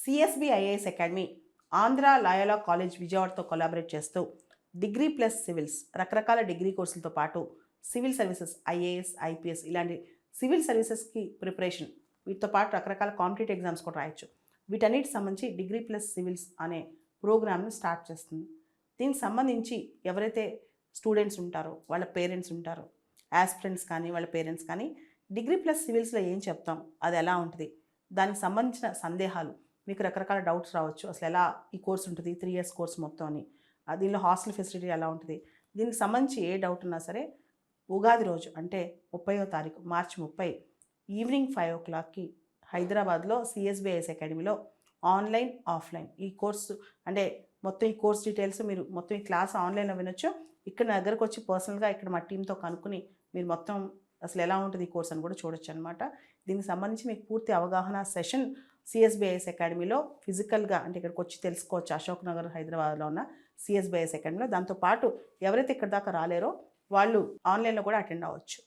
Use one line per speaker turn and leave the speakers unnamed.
CSB IAS academy Andhra Loyola college విజయవాడతో collaborate చేస్తూ degree plus civils రకరకాల డిగ్రీ కోర్సులతో పాటు సివిల్ సర్వీసెస్ ఐఏఎస్ ఐపీఎస్ ఇలాంటి సివిల్ సర్వీసెస్కి ప్రిపరేషన్ వీటితో పాటు రకరకాల కాంపిటేటివ్ ఎగ్జామ్స్ కూడా రాయొచ్చు. వీటన్నిటికి సంబంధించి డిగ్రీ ప్లస్ సివిల్స్ అనే ప్రోగ్రామ్ని స్టార్ట్ చేస్తుంది. దీనికి సంబంధించి ఎవరైతే స్టూడెంట్స్ ఉంటారో వాళ్ళ పేరెంట్స్ ఉంటారో, యాస్పిరెంట్స్ కానీ వాళ్ళ పేరెంట్స్ కానీ డిగ్రీ ప్లస్ సివిల్స్లో ఏం చెప్తాం, అది ఎలా ఉంటుంది, దానికి సంబంధించిన సందేహాలు, మీకు రకరకాల డౌట్స్ రావచ్చు. అసలు ఎలా ఈ కోర్స్ ఉంటుంది, 3 years కోర్స్ మొత్తం అని, దీనిలో హాస్టల్ ఫెసిలిటీ ఎలా ఉంటుంది, దీనికి సంబంధించి ఏ డౌట్ ఉన్నా సరే ఉగాది రోజు అంటే 30వ తారీఖు మార్చి 30 ఈవినింగ్ 5 o'clockకి హైదరాబాద్లో సిఎస్బిఐఎస్ అకాడమీలో ఆన్లైన్ ఆఫ్లైన్ ఈ కోర్సు అంటే మొత్తం ఈ కోర్స్ డీటెయిల్స్ మీరు మొత్తం ఈ క్లాస్ ఆన్లైన్లో వినొచ్చు. ఇక్కడ నా దగ్గరకు వచ్చి పర్సనల్గా ఇక్కడ మా టీంతో కనుక్కుని మీరు మొత్తం అసలు ఎలా ఉంటుంది ఈ కోర్స్ అని కూడా చూడొచ్చు అనమాట. దీనికి సంబంధించి మీకు పూర్తి అవగాహన సెషన్ సిఎస్బిఐఎస్ అకాడమీలో ఫిజికల్గా అంటే ఇక్కడికి వచ్చి తెలుసుకోవచ్చు. అశోక్ నగర్ హైదరాబాద్లో ఉన్న సిఎస్బిఐఎస్ అకాడమీలో. దాంతోపాటు ఎవరైతే ఇక్కడ దాకా రాలేరో వాళ్ళు ఆన్లైన్లో కూడా అటెండ్ అవ్వచ్చు.